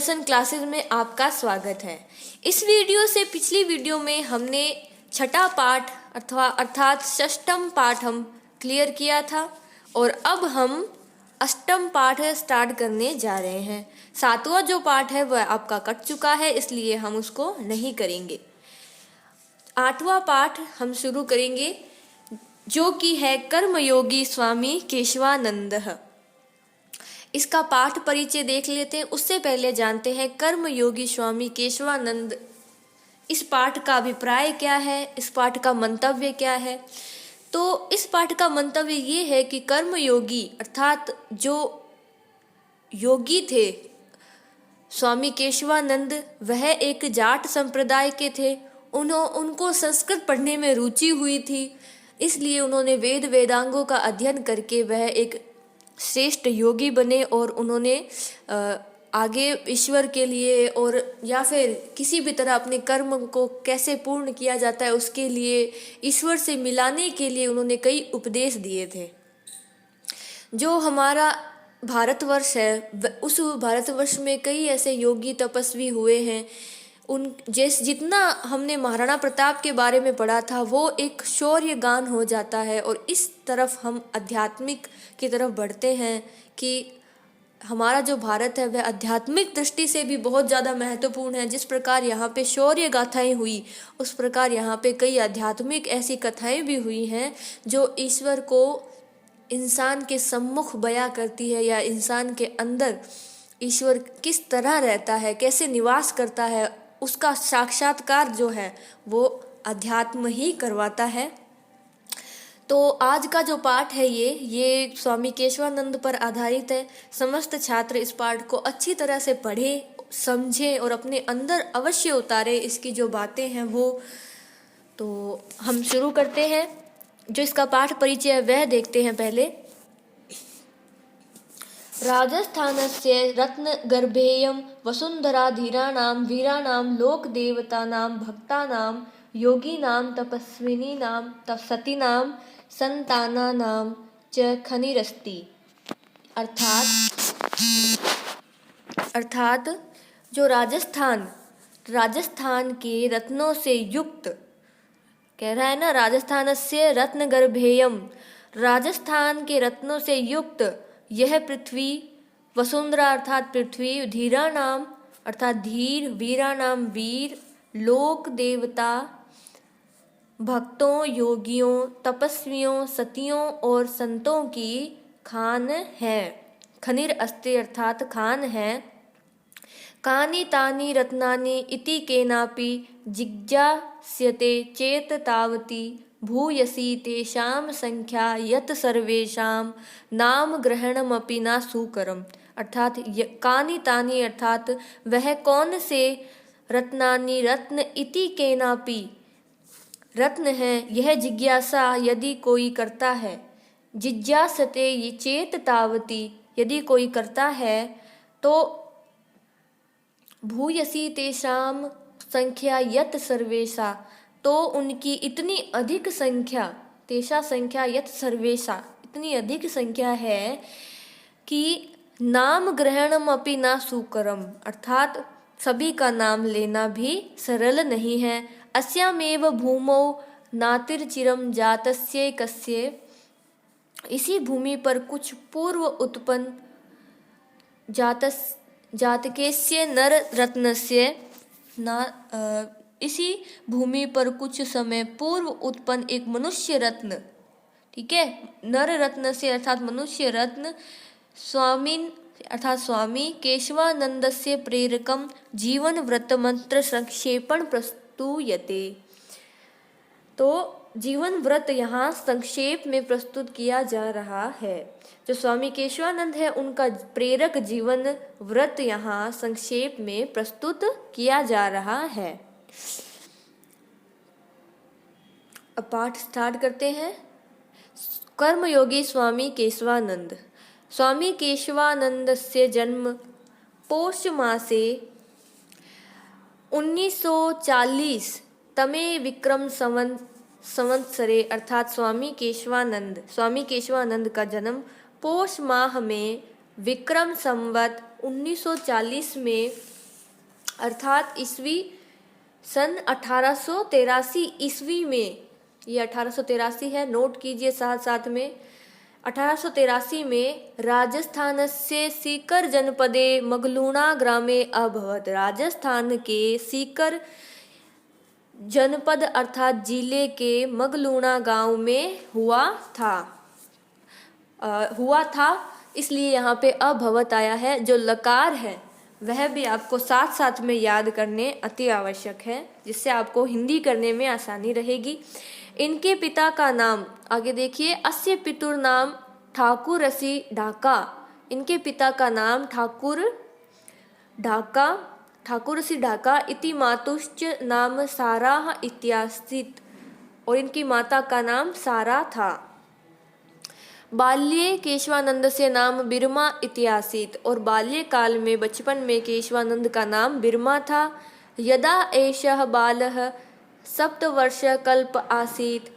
Doordarshan classes में आपका स्वागत है। इस वीडियो से पिछली वीडियो में हमने छठा पाठ अर्थात षष्ठम पाठ हम क्लियर किया था और अब हम अष्टम पाठ स्टार्ट करने जा रहे हैं। सातवां जो पाठ है वह आपका कट चुका है, इसलिए हम उसको नहीं करेंगे। आठवां पाठ हम शुरू करेंगे जो कि है कर्मयोगी स्वामी केशवानंद। इसका पाठ परिचय देख लेते हैं। उससे पहले जानते हैं कर्मयोगी स्वामी केशवानंद इस पाठ का अभिप्राय क्या है, इस पाठ का मंतव्य क्या है। तो इस पाठ का मंतव्य ये है कि कर्मयोगी अर्थात जो योगी थे स्वामी केशवानंद, वह एक जाट संप्रदाय के थे। उनको संस्कृत पढ़ने में रुचि हुई थी, इसलिए उन्होंने वेद वेदांगों का अध्ययन करके वह एक श्रेष्ठ योगी बने और उन्होंने आगे ईश्वर के लिए और या फिर किसी भी तरह अपने कर्म को कैसे पूर्ण किया जाता है उसके लिए ईश्वर से मिलाने के लिए उन्होंने कई उपदेश दिए थे। जो हमारा भारतवर्ष है उस भारतवर्ष में कई ऐसे योगी तपस्वी हुए हैं। जितना हमने महाराणा प्रताप के बारे में पढ़ा था वो एक शौर्य गान हो जाता है और इस तरफ हम आध्यात्मिक की तरफ बढ़ते हैं कि हमारा जो भारत है वह आध्यात्मिक दृष्टि से भी बहुत ज़्यादा महत्वपूर्ण है। जिस प्रकार यहाँ पे शौर्य गाथाएं हुई उस प्रकार यहाँ पे कई आध्यात्मिक ऐसी कथाएं भी हुई हैं जो ईश्वर को इंसान के सम्मुख बयां करती है या इंसान के अंदर ईश्वर किस तरह रहता है, कैसे निवास करता है, उसका साक्षात्कार जो है वो अध्यात्म ही करवाता है। तो आज का जो पाठ है ये स्वामी केशवानंद पर आधारित है। समस्त छात्र इस पाठ को अच्छी तरह से पढ़े, समझे और अपने अंदर अवश्य उतारे इसकी जो बातें हैं वो। तो हम शुरू करते हैं। जो इसका पाठ परिचय है वह देखते हैं पहले। राजस्थानस्य रत्नगर्भेयं वसुन्धराधीराणां वीराणां लोकदेवतानां भक्तानां योगिनां तपस्विनीनां सतीनां संतानानां च खनिरस्ति। अर्थात जो राजस्थान के रत्नों से युक्त कह रहा है ना, राजस्थानस्य रत्नगर्भेयं, राजस्थान के रत्नों से युक्त यह पृथ्वी, वसुंधरा अर्थात पृथ्वी, धीराणाम अर्थात धीर, वीराणाम वीर, लोक देवता भक्तों, योगियों, तपस्वियों, सतियों और संतों की खान है। खनिर अस्ते अर्थात खान है। कानि तानि रत्नानि इति केनापि जिज्ञास्यते चेत तावती भूयसी तेषां संख्या यत सर्वेषां नाम ग्रहणमपि न सुकरम। अर्थात कानि तानि अर्थात वह कौन से रत्नानि, रत्न इति केनापि रत्न है, यह जिज्ञासा यदि कोई करता है, जिज्ञासते ये चेत तावती यदि कोई करता है तो भूयसी तेषां संख्या यत सर्वेशा, तो उनकी इतनी अधिक संख्या, तेषा संख्या यत सर्वेशा इतनी अधिक संख्या है कि नाम ग्रहणम अपि न सुकरम अर्थात सभी का नाम लेना भी सरल नहीं है। अस्यामेव भूमौ नातिर्चिरम जातस्य कस्य, इसी भूमि पर कुछ पूर्व उत्पन्न जातकेस्य नर रत्नस्य इसी भूमि पर कुछ समय पूर्व उत्पन्न एक मनुष्य रत्न, ठीक है, नर रत्न से अर्थात मनुष्य रत्न स्वामी केशवानंदस्य प्रेरकम जीवन व्रत मंत्र संक्षेपण प्रस्तुयते। तो जीवन व्रत यहाँ संक्षेप में प्रस्तुत किया जा रहा है। जो स्वामी केशवानंद है उनका प्रेरक जीवन व्रत यहाँ संक्षेप में प्रस्तुत किया जा रहा है। अब पाठ स्टार्ट करते हैं। कर्मयोगी स्वामी केशवानंद। स्वामी केशवानंदस्य जन्म पौष मासे 1940 तमे विक्रम संवत्सरे अर्थात स्वामी केशवानंद का जन्म पौष माह में विक्रम संवत 1940 में अर्थात ईस्वी सन 1883 ईस्वी में, ये 1883 है, नोट कीजिए साथ साथ में। 1883 में राजस्थानस्य सीकर जनपदे मगलूणा ग्रामे अभवत। राजस्थान के सीकर जनपद अर्थात जिले के मगलूणा गांव में हुआ था, इसलिए यहाँ पे अभवत आया है। जो लकार है वह भी आपको साथ साथ में याद करने अति आवश्यक है, जिससे आपको हिंदी करने में आसानी रहेगी। इनके पिता का नाम, आगे देखिए, अस्य पितुर नाम ठाकुरसी ढाका। इनके पिता का नाम ठाकुरसी ढाका इति मातुश्च नाम सारा इत्यासीत, और इनकी माता का नाम सारा था। बाल्ये केशवानंद से नाम बिरमा इत्यासीत, और बाल्यकाल में, बचपन में केशवानंद का नाम बिरमा था। यदा एषः बालः 7 वर्ष कल्प आसीत,